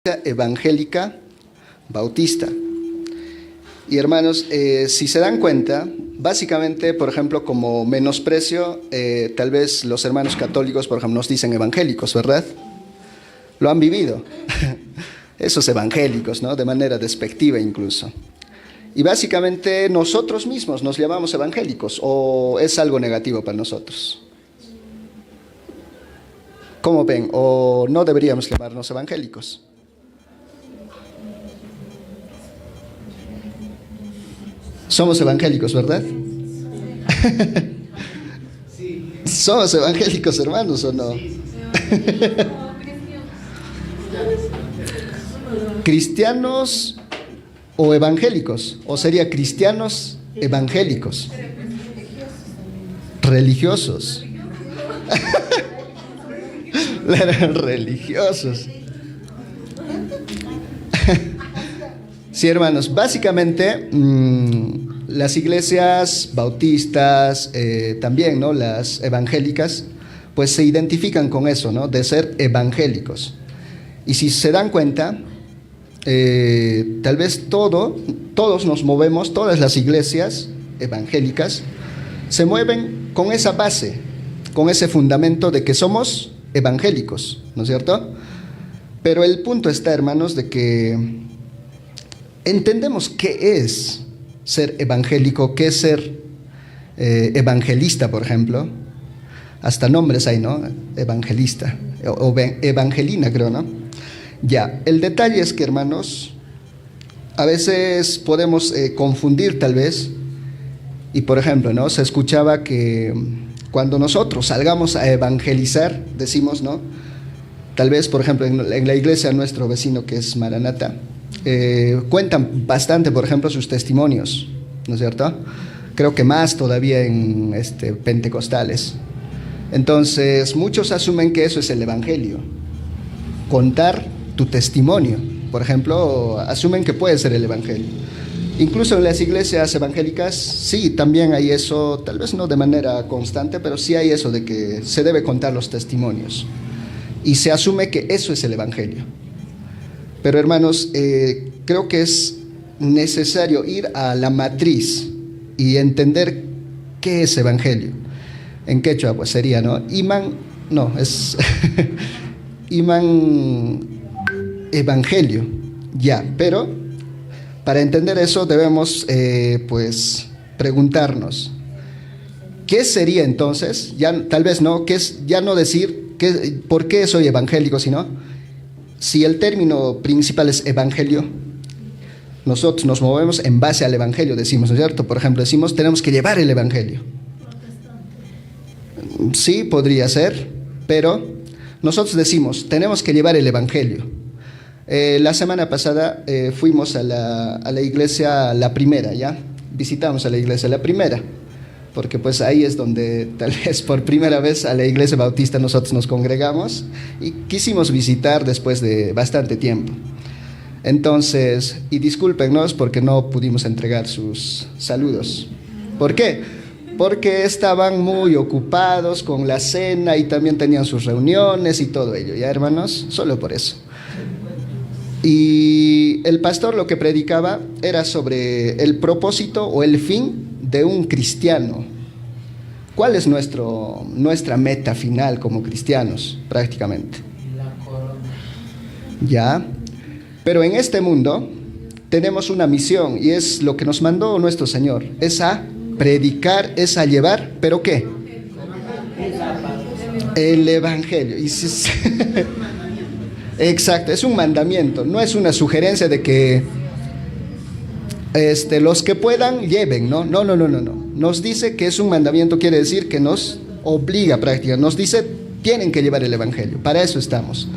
Evangélica Bautista. Y hermanos, si se dan cuenta, básicamente, por ejemplo, como menosprecio, tal vez los hermanos católicos, por ejemplo, nos dicen evangélicos, ¿verdad? Lo han vivido, esos evangélicos, ¿no? De manera despectiva incluso. Y básicamente nosotros mismos nos llamamos evangélicos, ¿o es algo negativo para nosotros? ¿Cómo ven? ¿O no deberíamos llamarnos evangélicos? Somos evangélicos, ¿verdad? ¿Somos evangélicos, hermanos, o no? ¿Cristianos o evangélicos? ¿O sería cristianos evangélicos? Religiosos. Religiosos. Sí, hermanos, básicamente las iglesias bautistas, también, ¿no? Las evangélicas, pues se identifican con eso, ¿no? De ser evangélicos. Y si se dan cuenta, tal vez todos nos movemos, todas las iglesias evangélicas se mueven con esa base, con ese fundamento de que somos evangélicos, ¿no es cierto? Pero el punto está, hermanos, de que entendemos qué es ser evangélico, qué es ser evangelista, por ejemplo. Hasta nombres hay, ¿no? Evangelista o evangelina, creo, ¿no? Ya, el detalle es que, hermanos, a veces podemos confundir tal vez. Y por ejemplo, ¿no? Se escuchaba que cuando nosotros salgamos a evangelizar, decimos, ¿no? Tal vez, por ejemplo, en la iglesia nuestro vecino que es Maranata, cuentan bastante, por ejemplo, sus testimonios, ¿no es cierto? Creo que más todavía en pentecostales. Entonces, muchos asumen que eso es el evangelio, contar tu testimonio, por ejemplo, asumen que puede ser el evangelio. Incluso en las iglesias evangélicas, sí, también hay eso, tal vez no de manera constante, pero sí hay eso de que se debe contar los testimonios. Y se asume que eso es el evangelio. Pero hermanos, creo que es necesario ir a la matriz y entender qué es evangelio. En quechua pues sería, ¿no? Es Iman evangelio, ya. Pero para entender eso debemos pues preguntarnos, ¿qué sería entonces? Ya tal vez no, ya no decir por qué soy evangélico, sino si el término principal es evangelio, nosotros nos movemos en base al evangelio, decimos, ¿no es cierto? Por ejemplo, decimos, tenemos que llevar el evangelio. Sí, podría ser, pero nosotros decimos, tenemos que llevar el evangelio. La semana pasada fuimos a la iglesia La Primera, ¿ya? Visitamos a la iglesia La Primera, porque pues ahí es donde tal vez por primera vez a la iglesia bautista nosotros nos congregamos y quisimos visitar después de bastante tiempo. Entonces, y discúlpenos porque no pudimos entregar sus saludos. ¿Por qué? Porque estaban muy ocupados con la cena y también tenían sus reuniones y todo ello, ¿ya, hermanos? Solo por eso. Y el pastor lo que predicaba era sobre el propósito o el fin de un cristiano. ¿Cuál es nuestra meta final como cristianos, prácticamente? La corona. Ya. Pero en este mundo tenemos una misión y es lo que nos mandó nuestro Señor. Es a predicar, es a llevar, ¿pero qué? El evangelio. Exacto, es un mandamiento, no es una sugerencia de que los que puedan lleven, ¿no? No. Nos dice que es un mandamiento, quiere decir que nos obliga a practicar. Nos dice, tienen que llevar el evangelio. Para eso estamos.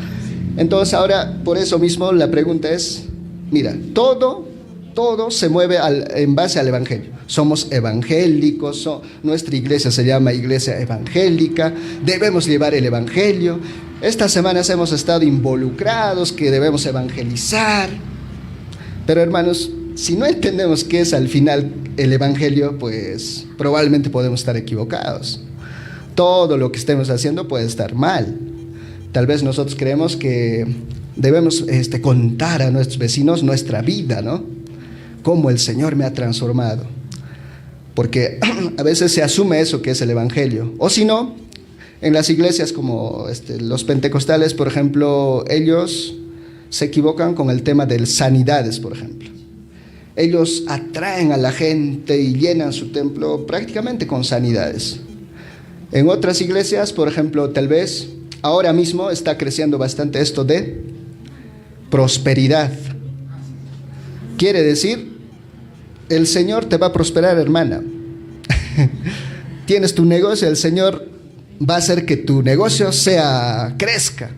Entonces ahora, por eso mismo, la pregunta es, mira, todo se mueve en base al evangelio. Somos evangélicos, nuestra iglesia se llama iglesia evangélica, debemos llevar el evangelio. Estas semanas hemos estado involucrados, que debemos evangelizar. Pero hermanos, si no entendemos qué es al final el evangelio, pues probablemente podemos estar equivocados. Todo lo que estemos haciendo puede estar mal. Tal vez nosotros creemos que Debemos contar a nuestros vecinos nuestra vida, ¿no? Cómo el Señor me ha transformado. Porque a veces se asume eso que es el Evangelio. O si no, en las iglesias como los pentecostales, por ejemplo, ellos se equivocan con el tema de sanidades, por ejemplo. Ellos atraen a la gente y llenan su templo prácticamente con sanidades. En otras iglesias, por ejemplo, tal vez ahora mismo está creciendo bastante esto de prosperidad. Quiere decir, el Señor te va a prosperar, hermana. Tienes tu negocio, el Señor va a hacer que tu negocio crezca.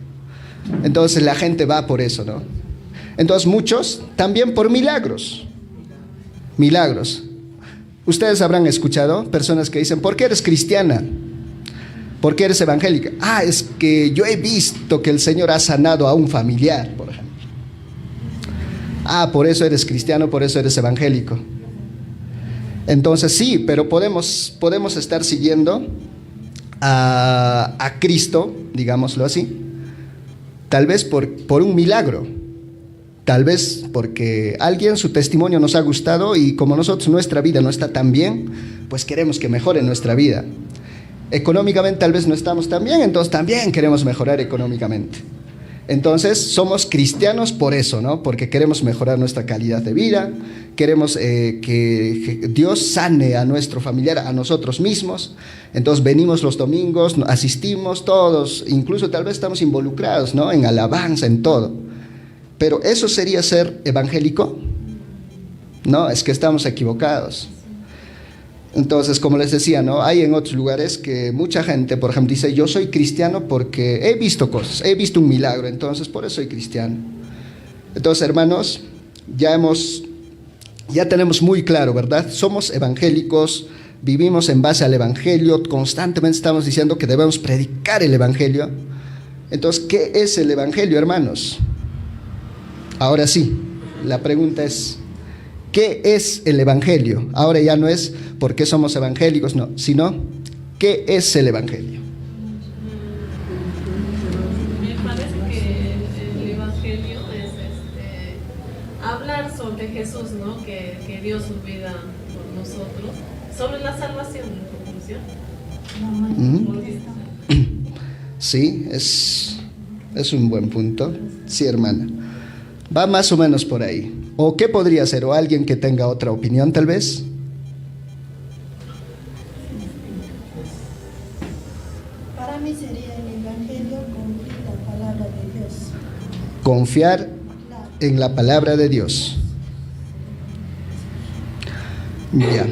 Entonces la gente va por eso, ¿no? Entonces muchos también por milagros. Milagros. Ustedes habrán escuchado personas que dicen, ¿por qué eres cristiana? ¿Por qué eres evangélica? Ah, es que yo he visto que el Señor ha sanado a un familiar, por ejemplo. Ah, por eso eres cristiano, por eso eres evangélico. Entonces sí, pero podemos estar siguiendo a Cristo, digámoslo así, tal vez por un milagro. Tal vez porque su testimonio nos ha gustado y como nuestra vida no está tan bien, pues queremos que mejore nuestra vida. Económicamente tal vez no estamos tan bien, entonces también queremos mejorar económicamente. Entonces somos cristianos por eso, ¿no? Porque queremos mejorar nuestra calidad de vida, queremos que Dios sane a nuestro familiar, a nosotros mismos. Entonces venimos los domingos, asistimos todos, incluso tal vez estamos involucrados, ¿no? En alabanza, en todo. Pero ¿eso sería ser evangélico? No, es que estamos equivocados. Entonces, como les decía, ¿no? Hay en otros lugares que mucha gente, por ejemplo, dice, yo soy cristiano porque he visto cosas, he visto un milagro, entonces por eso soy cristiano. Entonces, hermanos, ya tenemos muy claro, ¿verdad? Somos evangélicos, vivimos en base al evangelio, constantemente estamos diciendo que debemos predicar el evangelio. Entonces, ¿qué es el evangelio, hermanos? Ahora sí, la pregunta es, ¿qué es el evangelio? Ahora ya no es por qué somos evangélicos, no, sino ¿qué es el evangelio? Me parece que el evangelio es hablar sobre Jesús, ¿no? Que dio su vida por nosotros, sobre la salvación en conclusión. Sí, es un buen punto. Sí, hermana. Va más o menos por ahí. ¿O qué podría ser? ¿O alguien que tenga otra opinión, tal vez? Para mí sería el evangelio cumplir la palabra de Dios. Confiar en la palabra de Dios. Ya.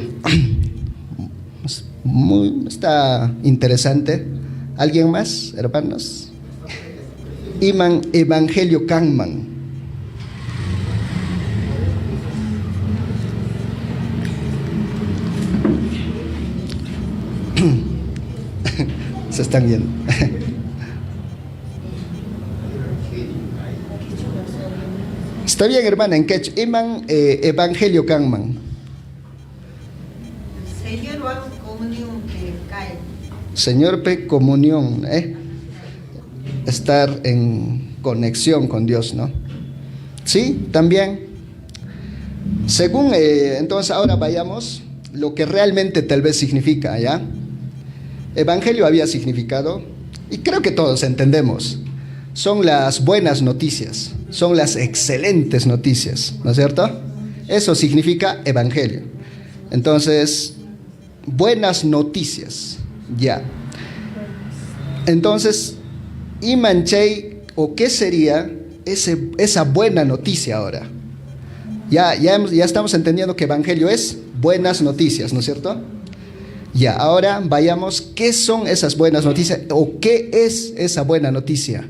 Está interesante. ¿Alguien más, hermanos? Iman Evangelio Kanman. Se están yendo. Está bien, hermana, en quechua. Iman Evangelio Kanman. Señor, comunión que cae. Señor, comunión, estar en conexión con Dios, ¿no? Sí, también. Según, entonces ahora vayamos lo que realmente tal vez significa, ¿ya? Evangelio había significado, y creo que todos entendemos, son las buenas noticias, son las excelentes noticias, ¿no es cierto? Eso significa evangelio. Entonces, buenas noticias, ya. Entonces, Imanchei, ¿o qué sería esa buena noticia ahora? Ya estamos entendiendo que evangelio es buenas noticias, ¿no es cierto? Ya, ahora vayamos, ¿qué son esas buenas noticias? ¿O qué es esa buena noticia?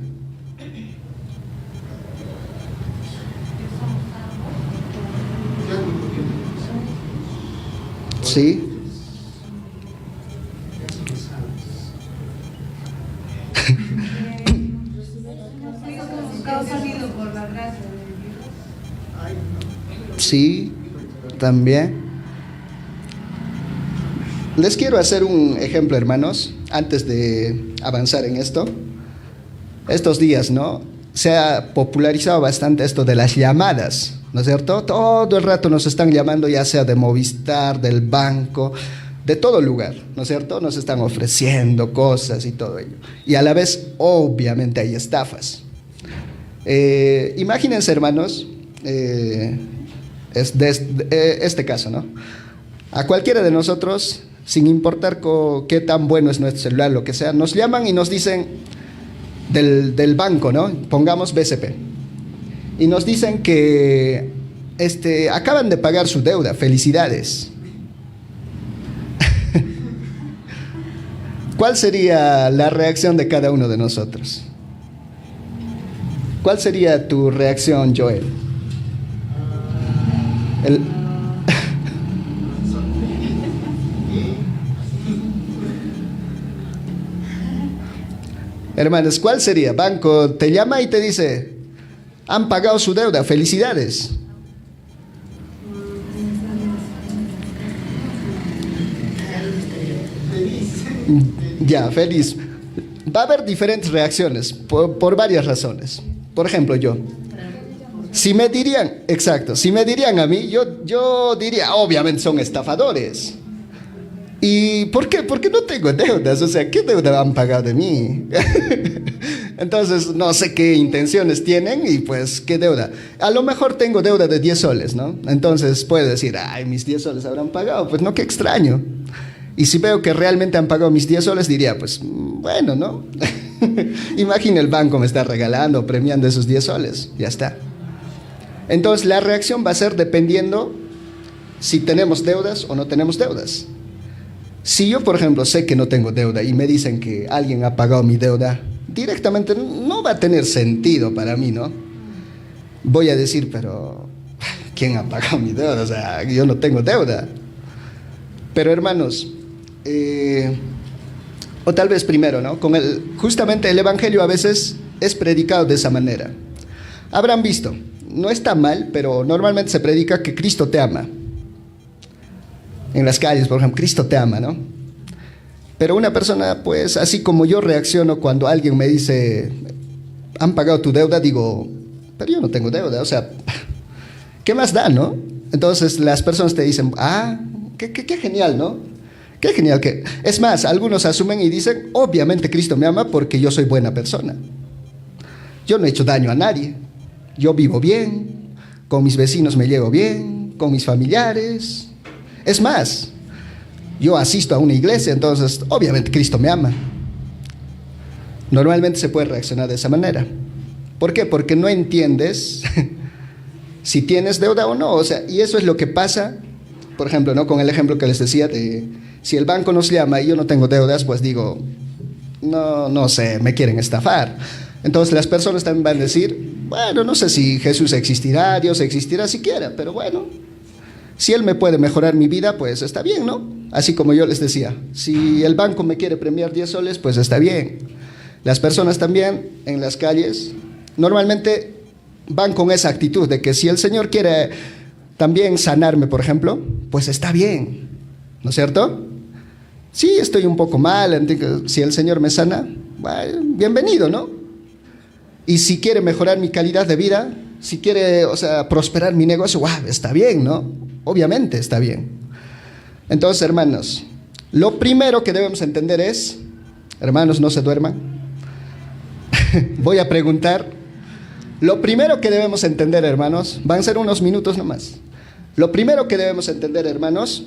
¿Sí? Sí, también. Les quiero hacer un ejemplo, hermanos, antes de avanzar en esto. Estos días, ¿no? se ha popularizado bastante esto de las llamadas, ¿no es cierto? Todo el rato nos están llamando, ya sea de Movistar, del banco, de todo lugar, ¿no es cierto? Nos están ofreciendo cosas y todo ello. Y a la vez, obviamente, hay estafas. Imagínense, hermanos, este caso, ¿no? A cualquiera de nosotros, sin importar qué tan bueno es nuestro celular, lo que sea, nos llaman y nos dicen del banco, ¿no? Pongamos BCP. Y nos dicen que acaban de pagar su deuda, felicidades. ¿Cuál sería la reacción de cada uno de nosotros? ¿Cuál sería tu reacción, Joel? Hermanos, ¿cuál sería? Banco te llama y te dice, han pagado su deuda, felicidades. Ya, feliz. Va a haber diferentes reacciones por varias razones. Por ejemplo, yo. Si me dirían, exacto, si me dirían a mí, yo diría, obviamente son estafadores. ¿Y por qué? Porque no tengo deudas, o sea, ¿qué deuda han pagado de mí? Entonces, no sé qué intenciones tienen y pues, ¿qué deuda? A lo mejor tengo deuda de 10 soles, ¿no? Entonces puedo decir, ay, mis 10 soles habrán pagado, pues no, qué extraño. Y si veo que realmente han pagado mis 10 soles, diría, pues, bueno, ¿no? Imagina, el banco me está regalando, premiando esos 10 soles, ya está. Entonces, la reacción va a ser dependiendo si tenemos deudas o no tenemos deudas. Si yo, por ejemplo, sé que no tengo deuda y me dicen que alguien ha pagado mi deuda, directamente no va a tener sentido para mí, ¿no? Voy a decir, pero ¿quién ha pagado mi deuda? O sea, yo no tengo deuda. Pero hermanos, o tal vez primero, ¿no? Justamente el Evangelio a veces es predicado de esa manera. Habrán visto, no está mal, pero normalmente se predica que Cristo te ama. En las calles, por ejemplo, Cristo te ama, ¿no? Pero una persona, pues, así como yo reacciono cuando alguien me dice, han pagado tu deuda, digo, pero yo no tengo deuda, o sea, ¿qué más da, no? Entonces las personas te dicen, qué genial, ¿no? Qué genial que... Es más, algunos asumen y dicen, obviamente Cristo me ama porque yo soy buena persona. Yo no he hecho daño a nadie. Yo vivo bien, con mis vecinos me llevo bien, con mis familiares. Es más, yo asisto a una iglesia, entonces obviamente Cristo me ama. Normalmente se puede reaccionar de esa manera. ¿Por qué? Porque no entiendes si tienes deuda o no. O sea, y eso es lo que pasa, por ejemplo, ¿no? Con el ejemplo que les decía de si el banco nos llama y yo no tengo deudas, pues digo, no sé, me quieren estafar. Entonces las personas también van a decir, bueno, no sé si Jesús existirá, Dios existirá siquiera, pero bueno, si Él me puede mejorar mi vida, pues está bien, ¿no? Así como yo les decía, si el banco me quiere premiar 10 soles, pues está bien. Las personas también en las calles normalmente van con esa actitud de que si el Señor quiere también sanarme, por ejemplo, pues está bien, ¿no es cierto? Sí, estoy un poco mal, si el Señor me sana, bueno, bienvenido, ¿no? Y si quiere mejorar mi calidad de vida, si quiere, o sea, prosperar mi negocio, está bien, ¿no? Obviamente está bien. Entonces, hermanos, lo primero que debemos entender es, hermanos, no se duerman. Voy a preguntar. Lo primero que debemos entender, hermanos, van a ser unos minutos nomás. Lo primero que debemos entender, hermanos,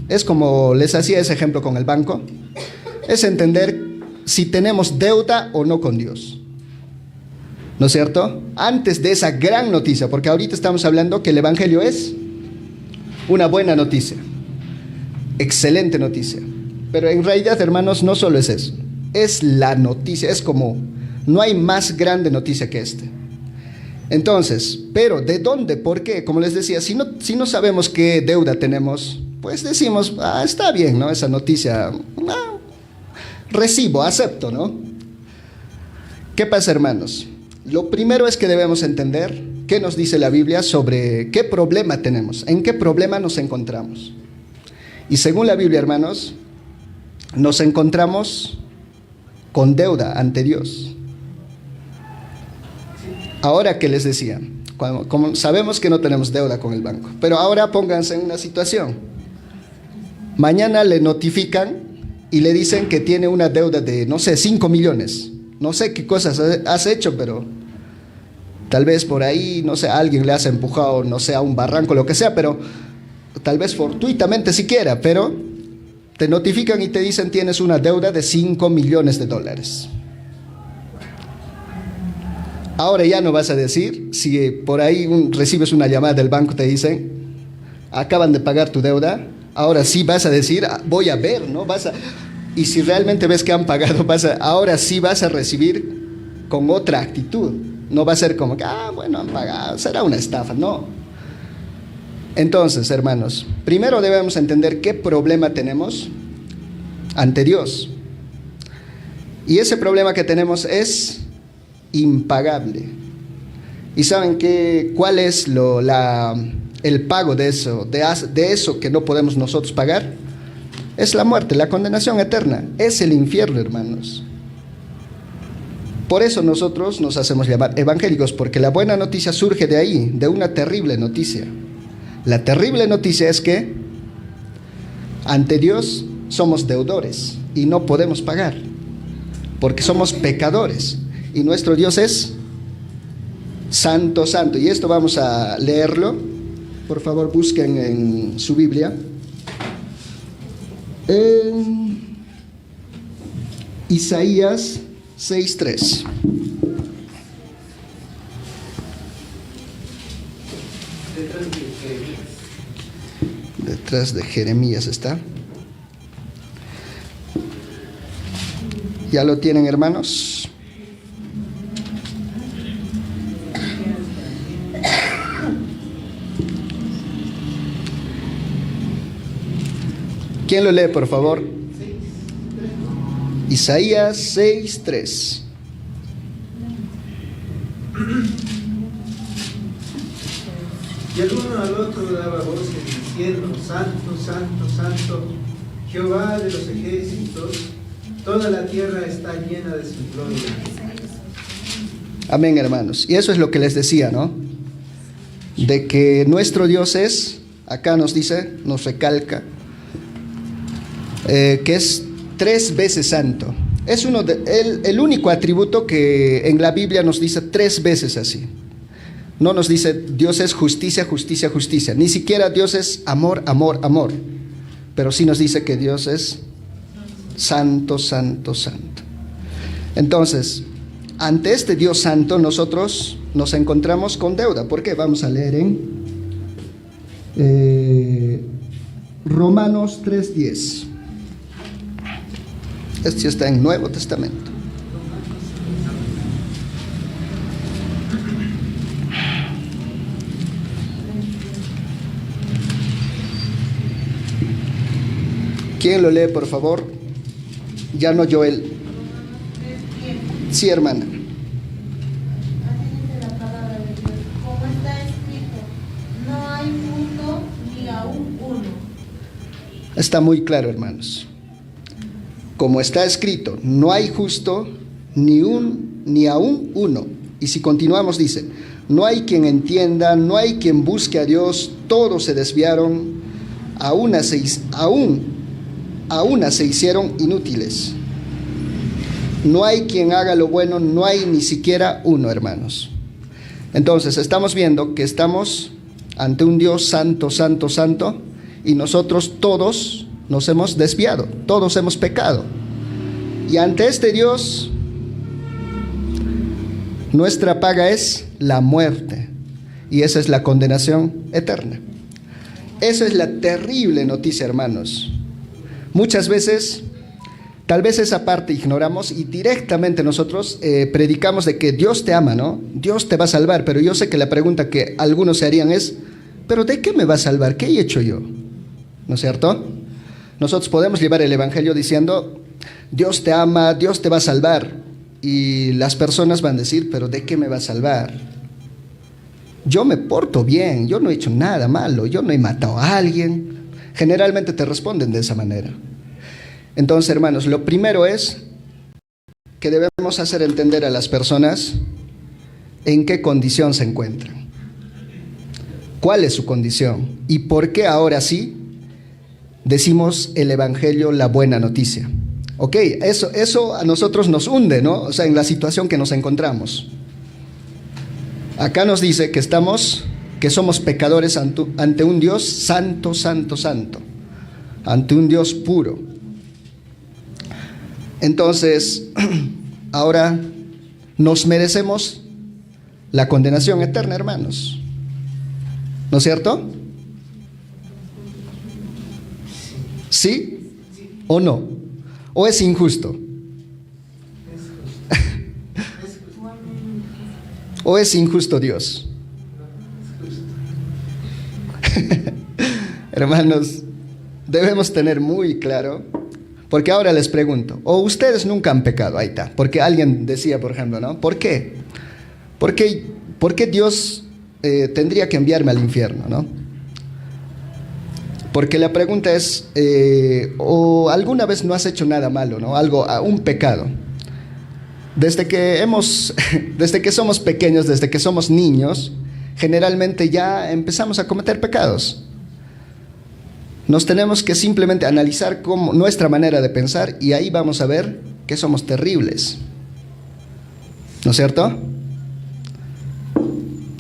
es como les hacía ese ejemplo con el banco, es entender si tenemos deuda o no con Dios. ¿No es cierto? Antes de esa gran noticia, porque ahorita estamos hablando que el Evangelio es una buena noticia, excelente noticia. Pero en realidad, hermanos, no solo es eso, es la noticia, es como, no hay más grande noticia que este. Entonces, pero ¿de dónde? ¿Por qué? Como les decía, si no sabemos qué deuda tenemos, pues decimos, está bien, ¿no? Esa noticia, recibo, acepto, ¿no? ¿Qué pasa, hermanos? Lo primero es que debemos entender qué nos dice la Biblia sobre qué problema tenemos, en qué problema nos encontramos. Y según la Biblia, hermanos, nos encontramos con deuda ante Dios. Ahora, ¿qué les decía? Como sabemos que no tenemos deuda con el banco, pero ahora pónganse en una situación. Mañana le notifican y le dicen que tiene una deuda de, no sé, 5 millones. No sé qué cosas has hecho, pero tal vez por ahí, no sé, alguien le has empujado, no sé, a un barranco, lo que sea, pero tal vez fortuitamente siquiera, pero te notifican y te dicen tienes una deuda de 5 millones de dólares. Ahora ya no vas a decir, si por ahí recibes una llamada del banco, te dicen, acaban de pagar tu deuda, ahora sí vas a decir, voy a ver, ¿no? Y si realmente ves que han pagado, ahora sí vas a recibir con otra actitud. No va a ser como que, bueno, han pagado, será una estafa, no. Entonces, hermanos, primero debemos entender qué problema tenemos ante Dios. Y ese problema que tenemos es impagable. ¿Y saben cuál es el pago de eso, de eso que no podemos nosotros pagar? Es la muerte, la condenación eterna, es el infierno, hermanos. Por eso nosotros nos hacemos llamar evangélicos, porque la buena noticia surge de ahí, de una terrible noticia. La terrible noticia es que ante Dios somos deudores y no podemos pagar, porque somos pecadores. Y nuestro Dios es santo, santo. Y esto vamos a leerlo. Por favor, busquen en su Biblia. En Isaías 6:3. Detrás de Jeremías está. ¿Ya lo tienen, hermanos? ¿Quién lo lee, por favor? Isaías 6:3. Y el uno al otro daba voces diciendo, Santo, Santo, Santo, Jehová de los ejércitos, toda la tierra está llena de su gloria. Amén, hermanos. Y eso es lo que les decía, ¿no? De que nuestro Dios es, acá nos dice, nos recalca, que es 3 veces santo. Es el único atributo que en la Biblia nos dice 3 veces así. No nos dice Dios es justicia, justicia, justicia. Ni siquiera Dios es amor, amor, amor. Pero sí nos dice que Dios es santo, santo, santo. Entonces, ante este Dios santo nosotros nos encontramos con deuda. ¿Por qué? Vamos a leer en Romanos 3:10. Esto está en Nuevo Testamento. ¿Quién lo lee, por favor? Ya no, Joel. Sí, hermana. Así dice la palabra de Dios. Como está escrito, no hay justo ni aún uno. Está muy claro, hermanos. Como está escrito, no hay justo ni aún uno. Y si continuamos dice, no hay quien entienda, no hay quien busque a Dios, todos se desviaron, a una se hicieron inútiles. No hay quien haga lo bueno, no hay ni siquiera uno, hermanos. Entonces estamos viendo que estamos ante un Dios santo, santo, santo, y nosotros todos nos hemos desviado, todos hemos pecado. Y ante este Dios, nuestra paga es la muerte, y esa es la condenación eterna. Esa es la terrible noticia, hermanos. Muchas veces, tal vez esa parte ignoramos y directamente nosotros predicamos de que Dios te ama, ¿no? Dios te va a salvar, pero yo sé que la pregunta que algunos se harían es, ¿pero de qué me va a salvar? ¿Qué he hecho yo? ¿No es cierto? Nosotros podemos llevar el evangelio diciendo, Dios te ama, Dios te va a salvar. Y las personas van a decir, ¿pero de qué me va a salvar? Yo me porto bien, yo no he hecho nada malo, yo no he matado a alguien. Generalmente te responden de esa manera. Entonces, hermanos, lo primero es que debemos hacer entender a las personas en qué condición se encuentran. ¿Cuál es su condición? ¿Y por qué ahora sí decimos el Evangelio, la buena noticia? Ok, eso a nosotros nos hunde, ¿no? O sea, en la situación que nos encontramos. Acá nos dice que somos pecadores ante un Dios santo, santo, santo, ante un Dios puro. Entonces, ahora nos merecemos la condenación eterna, hermanos. ¿No es cierto? ¿Sí o no? ¿O es injusto? ¿O es injusto Dios? Hermanos, debemos tener muy claro, porque ahora les pregunto, ¿o ustedes nunca han pecado? Ahí está, porque alguien decía, por ejemplo, ¿no? ¿Por qué? ¿Por qué Dios tendría que enviarme al infierno, ¿no? Porque la pregunta es, ¿o alguna vez no has hecho nada malo, ¿no? Un pecado. Desde que somos pequeños, desde que somos niños, generalmente ya empezamos a cometer pecados. Nos tenemos que simplemente analizar nuestra manera de pensar y ahí vamos a ver que somos terribles. ¿No es cierto?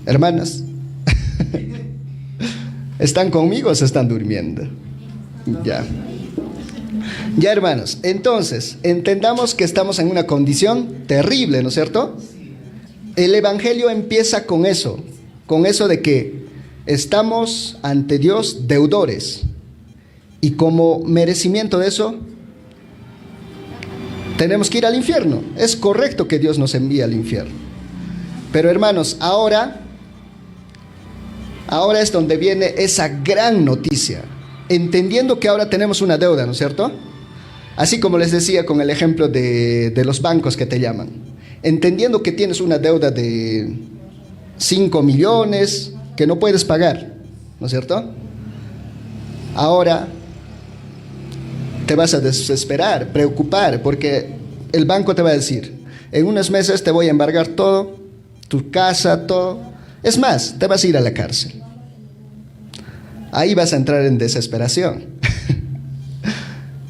Hermanas, ¿están conmigo o se están durmiendo? Ya. Ya, hermanos, entonces, entendamos que estamos en una condición terrible, ¿no es cierto? El Evangelio empieza con eso de que estamos ante Dios deudores. Y como merecimiento de eso, tenemos que ir al infierno. Es correcto que Dios nos envíe al infierno. Pero hermanos, ahora es donde viene esa gran noticia. Entendiendo que ahora tenemos una deuda, ¿no es cierto? Así como les decía con el ejemplo de los bancos que te llaman. Entendiendo que tienes una deuda de 5 millones que no puedes pagar, ¿no es cierto? Ahora te vas a desesperar, preocupar, porque el banco te va a decir, en unos meses te voy a embargar todo, tu casa, todo. Es más, te vas a ir a la cárcel. Ahí vas a entrar en desesperación.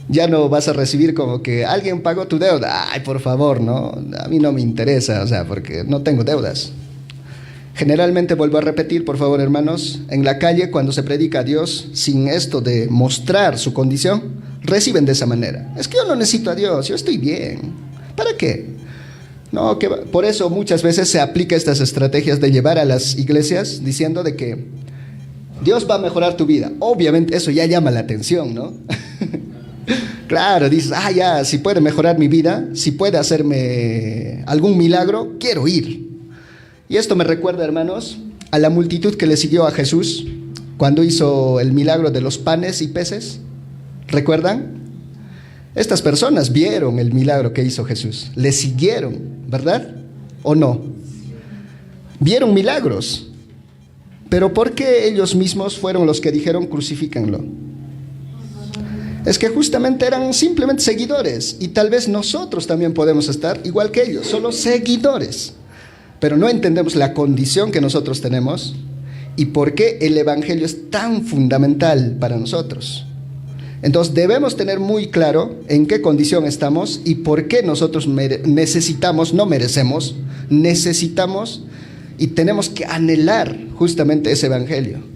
Ya no vas a recibir como que alguien pagó tu deuda. Ay, por favor, no, a mí no me interesa, o sea, porque no tengo deudas. Generalmente, vuelvo a repetir, por favor, hermanos, en la calle cuando se predica a Dios sin esto de mostrar su condición, reciben de esa manera. Es que yo no necesito a Dios, yo estoy bien. ¿Para qué? No, por eso muchas veces se aplica estas estrategias de llevar a las iglesias diciendo de que Dios va a mejorar tu vida. Obviamente eso ya llama la atención, ¿no? Claro, dices, ya, si puede mejorar mi vida, si puede hacerme algún milagro, quiero ir. Y esto me recuerda, hermanos, a la multitud que le siguió a Jesús cuando hizo el milagro de los panes y peces. ¿Recuerdan? Estas personas vieron el milagro que hizo Jesús, le siguieron, ¿verdad? ¿O no? Vieron milagros, pero ¿por qué ellos mismos fueron los que dijeron crucifícanlo? Es que justamente eran simplemente seguidores, y tal vez nosotros también podemos estar igual que ellos, solo seguidores, pero no entendemos la condición que nosotros tenemos y por qué el Evangelio es tan fundamental para nosotros. Entonces debemos tener muy claro en qué condición estamos y por qué nosotros necesitamos, no merecemos, necesitamos y tenemos que anhelar justamente ese Evangelio.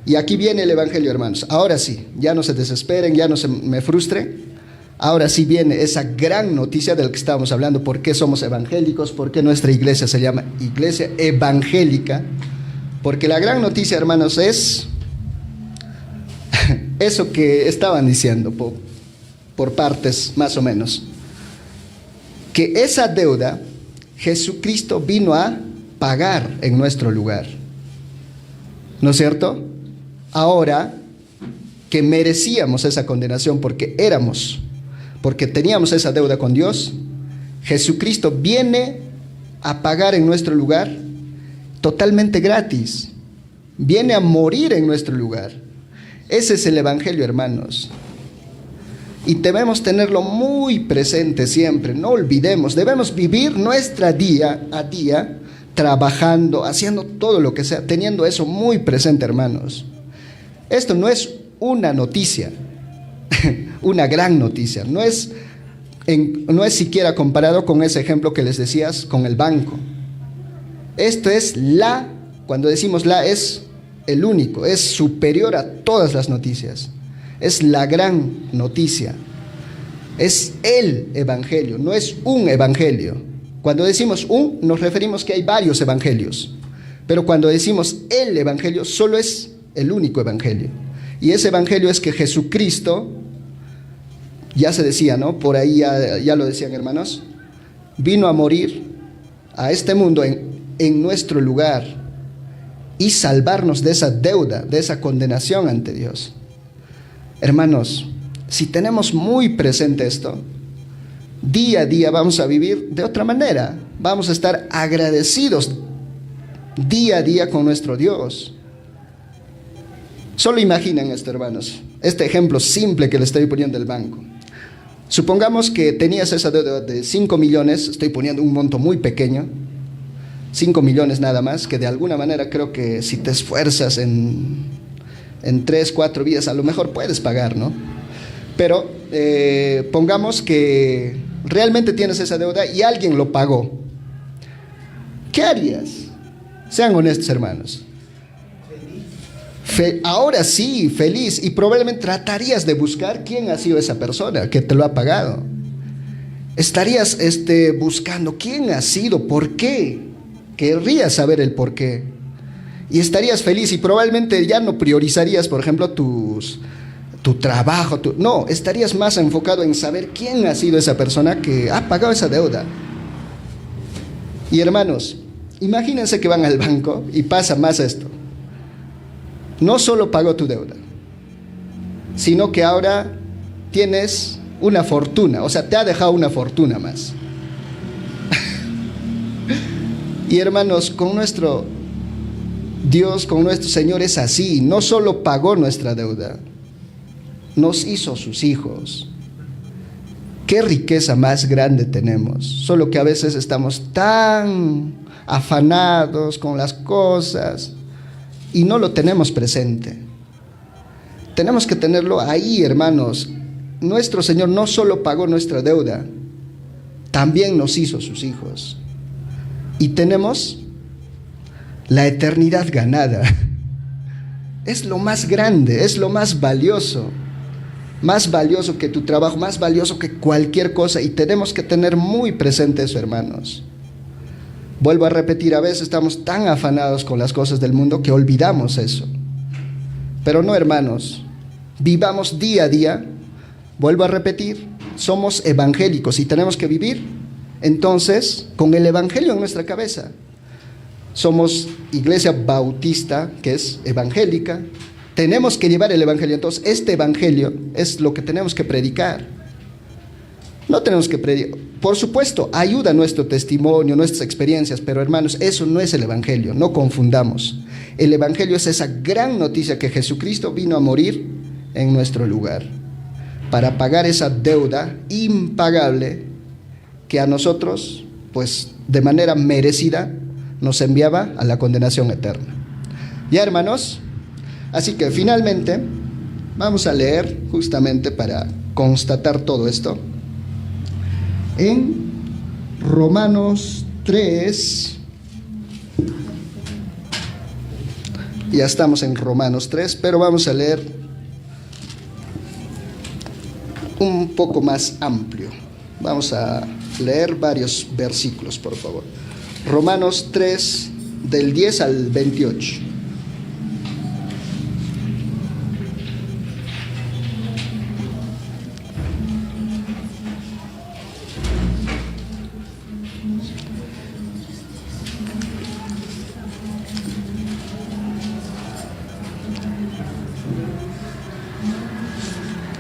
Y aquí viene el Evangelio, hermanos. Ahora sí, ya no se desesperen, ya no se me frustren. Ahora sí viene esa gran noticia del que estábamos hablando. ¿Por qué somos evangélicos? ¿Por qué nuestra iglesia se llama iglesia evangélica? Porque la gran noticia, hermanos, es eso que estaban diciendo por partes más o menos, que esa deuda Jesucristo vino a pagar en nuestro lugar, ¿no es cierto? Ahora que merecíamos esa condenación porque teníamos esa deuda con Dios, Jesucristo viene a pagar en nuestro lugar totalmente gratis, viene a morir en nuestro lugar. Ese es el Evangelio, hermanos. Y debemos tenerlo muy presente siempre, no olvidemos, debemos vivir nuestra día a día trabajando, haciendo todo lo que sea, teniendo eso muy presente, hermanos. Esto no es una noticia, una gran noticia, no es siquiera comparado con ese ejemplo que les decías con el banco. Esto es cuando decimos es el único, es superior a todas las noticias, es la gran noticia, es el evangelio, no es un evangelio. Cuando decimos nos referimos que hay varios evangelios, pero cuando decimos el evangelio, solo es el único evangelio. Y ese evangelio es que Jesucristo, ya se decía, ¿no? Por ahí ya lo decían, hermanos, vino a morir a este mundo en nuestro lugar y salvarnos de esa deuda, de esa condenación ante Dios. Hermanos, si tenemos muy presente esto, día a día vamos a vivir de otra manera. Vamos a estar agradecidos día a día con nuestro Dios. Solo imaginen esto, hermanos, este ejemplo simple que le estoy poniendo del banco. Supongamos que tenías esa deuda de 5 millones, estoy poniendo un monto muy pequeño, 5 millones nada más, que de alguna manera creo que si te esfuerzas en 3, 4 vidas, a lo mejor puedes pagar, ¿no? Pero pongamos que realmente tienes esa deuda y alguien lo pagó. ¿Qué harías? Sean honestos, hermanos. Ahora sí, feliz, y probablemente tratarías de buscar quién ha sido esa persona que te lo ha pagado. Estarías buscando quién ha sido, por qué. Querrías saber el por qué. Y estarías feliz y probablemente ya no priorizarías, por ejemplo, tu trabajo. No, estarías más enfocado en saber quién ha sido esa persona que ha pagado esa deuda. Y hermanos, imagínense que van al banco y pasa más esto. No solo pagó tu deuda, sino que ahora tienes una fortuna, o sea, te ha dejado una fortuna más. Y hermanos, con nuestro Dios, con nuestro Señor es así. No solo pagó nuestra deuda, nos hizo sus hijos. Qué riqueza más grande tenemos, solo que a veces estamos tan afanados con las cosas y no lo tenemos presente. Tenemos que tenerlo ahí, hermanos. Nuestro Señor no solo pagó nuestra deuda, también nos hizo sus hijos. Y tenemos la eternidad ganada. Es lo más grande, es lo más valioso que tu trabajo, más valioso que cualquier cosa, y tenemos que tener muy presente eso, hermanos. Vuelvo a repetir, a veces estamos tan afanados con las cosas del mundo que olvidamos eso. Pero no, hermanos, vivamos día a día. Vuelvo a repetir, somos evangélicos y tenemos que vivir entonces con el evangelio en nuestra cabeza. Somos iglesia bautista, que es evangélica. Tenemos que llevar el evangelio. Entonces, este evangelio es lo que tenemos que predicar. No tenemos que predicar. Por supuesto, ayuda nuestro testimonio, nuestras experiencias, pero hermanos, eso no es el evangelio, no confundamos. El evangelio es esa gran noticia que Jesucristo vino a morir en nuestro lugar, para pagar esa deuda impagable que a nosotros, pues de manera merecida, nos enviaba a la condenación eterna. Ya, hermanos, así que finalmente vamos a leer justamente para constatar todo esto en Romanos 3. Ya estamos en Romanos 3, pero vamos a leer un poco más amplio. Vamos a leer varios versículos, por favor. Romanos 3, del 10 al 28.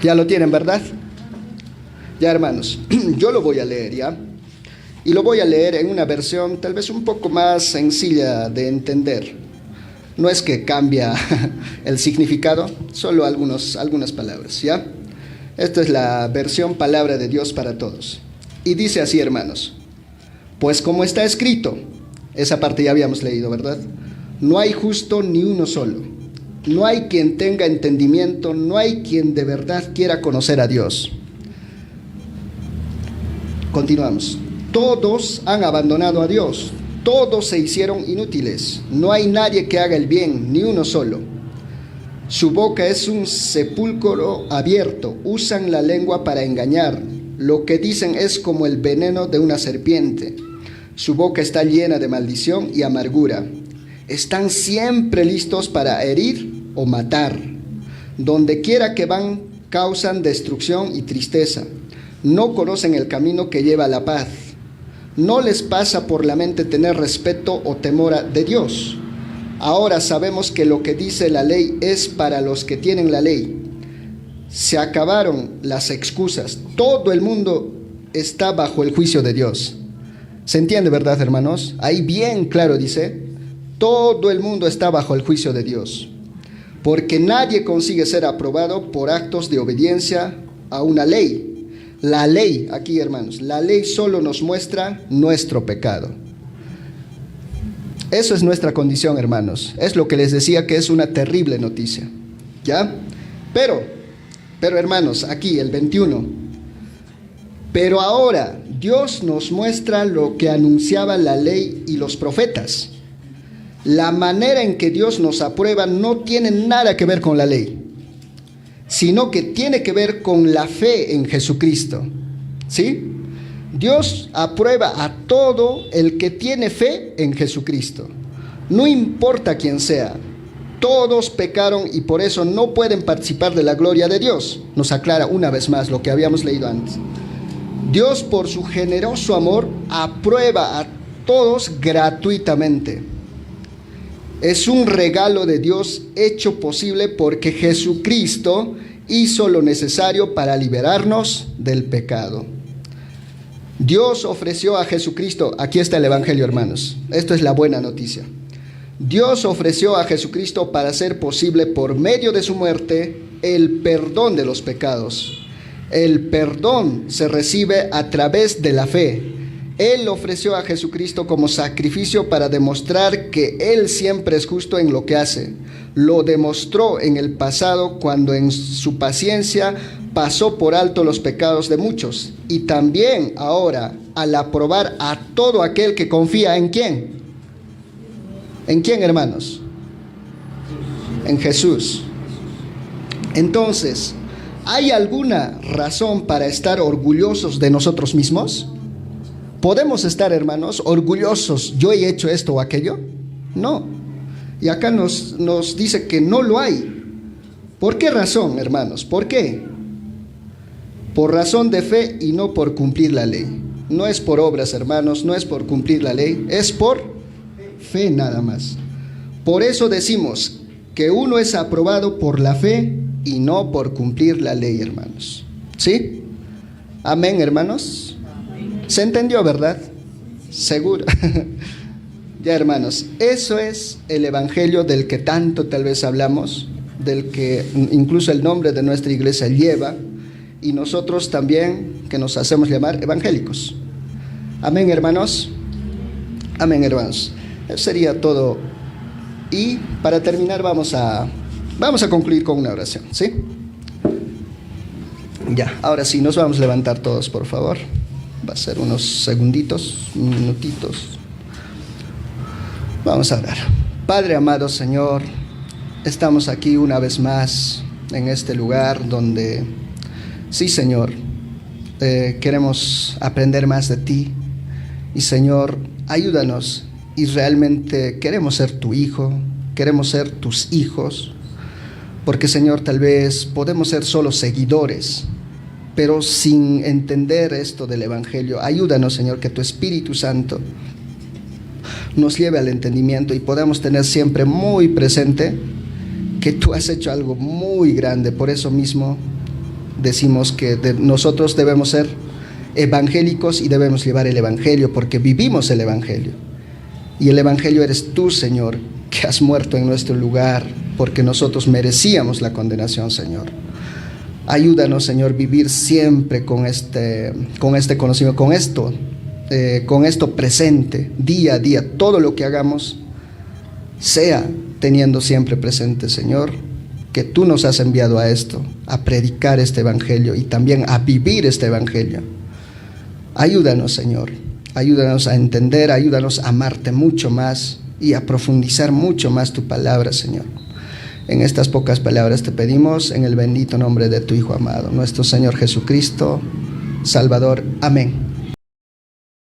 Ya lo tienen, ¿verdad? Ya, hermanos, yo lo voy a leer ya. Y lo voy a leer en una versión tal vez un poco más sencilla de entender. No es que cambia el significado, solo algunas palabras, ¿ya? Esta es la versión Palabra de Dios para Todos. Y dice así, hermanos: pues como está escrito, Esa parte ya habíamos leído, ¿verdad? No hay justo ni uno solo. No hay quien tenga entendimiento, no hay quien de verdad quiera conocer a Dios. Continuamos. Todos han abandonado a Dios, todos se hicieron inútiles. No hay nadie que haga el bien, ni uno solo. Su boca es un sepulcro abierto, usan la lengua para engañar. Lo que dicen es como el veneno de una serpiente. Su boca está llena de maldición y amargura. Están siempre listos para herir o matar. Donde quiera que van, causan destrucción y tristeza. No conocen el camino que lleva a la paz. No les pasa por la mente tener respeto o temor de Dios. Ahora sabemos que lo que dice la ley es para los que tienen la ley. Se acabaron las excusas. Todo el mundo está bajo el juicio de Dios. ¿Se entiende, verdad, hermanos? Ahí bien claro dice, todo el mundo está bajo el juicio de Dios. Porque nadie consigue ser aprobado por actos de obediencia a una ley. La ley, aquí hermanos, la ley solo nos muestra nuestro pecado. Eso es nuestra condición, hermanos. Es lo que les decía que es una terrible noticia. ¿Ya? Pero hermanos, aquí el 21. Pero ahora Dios nos muestra lo que anunciaba la ley y los profetas. La manera en que Dios nos aprueba no tiene nada que ver con la ley, sino que tiene que ver con la fe en Jesucristo. ¿Sí? Dios aprueba a todo el que tiene fe en Jesucristo. No importa quién sea, todos pecaron y por eso no pueden participar de la gloria de Dios. Nos aclara una vez más lo que habíamos leído antes. Dios, por su generoso amor, aprueba a todos gratuitamente. Es un regalo de Dios hecho posible porque Jesucristo hizo lo necesario para liberarnos del pecado. Dios ofreció a Jesucristo, aquí está el Evangelio, hermanos, esto es la buena noticia. Dios ofreció a Jesucristo para hacer posible por medio de su muerte el perdón de los pecados. El perdón se recibe a través de la fe. Él ofreció a Jesucristo como sacrificio para demostrar que Él siempre es justo en lo que hace. Lo demostró en el pasado cuando en su paciencia pasó por alto los pecados de muchos. Y también ahora al aprobar a todo aquel que confía ¿en quién? ¿En quién, hermanos? En Jesús. Entonces, ¿hay alguna razón para estar orgullosos de nosotros mismos? ¿Podemos estar, hermanos, orgullosos? ¿Yo he hecho esto o aquello? No. Y acá nos dice que no lo hay. ¿Por qué razón, hermanos? ¿Por qué? Por razón de fe y no por cumplir la ley. No es por obras, hermanos, no es por cumplir la ley, es por fe nada más. Por eso decimos que uno es aprobado por la fe y no por cumplir la ley, hermanos. ¿Sí? Amén, hermanos. ¿Se entendió, verdad? Seguro. Ya, hermanos, eso es el evangelio del que tanto tal vez hablamos, del que incluso el nombre de nuestra iglesia lleva, y nosotros también que nos hacemos llamar evangélicos. Amén, hermanos. Amén, hermanos. Eso sería todo. Y para terminar vamos a concluir con una oración, ¿sí? Ya, ahora sí, nos vamos a levantar todos, por favor. Va a ser unos segunditos, minutitos. Vamos a orar. Padre amado Señor, estamos aquí una vez más en este lugar donde, sí Señor, queremos aprender más de ti. Y Señor, ayúdanos y realmente queremos ser tu hijo, queremos ser tus hijos, porque Señor, tal vez podemos ser solo seguidores, pero sin entender esto del Evangelio. Ayúdanos, Señor, que tu Espíritu Santo nos lleve al entendimiento y podamos tener siempre muy presente que tú has hecho algo muy grande. Por eso mismo decimos que nosotros debemos ser evangélicos y debemos llevar el Evangelio, porque vivimos el Evangelio. Y el Evangelio eres tú, Señor, que has muerto en nuestro lugar, porque nosotros merecíamos la condenación, Señor. Ayúdanos, Señor, vivir siempre con este conocimiento, con esto, con esto presente, día a día, todo lo que hagamos, sea teniendo siempre presente, Señor, que tú nos has enviado a esto, a predicar este evangelio y también a vivir este evangelio. Ayúdanos, Señor, ayúdanos a entender, ayúdanos a amarte mucho más y a profundizar mucho más tu palabra, Señor. En estas pocas palabras te pedimos en el bendito nombre de tu Hijo amado, nuestro Señor Jesucristo, Salvador. Amén.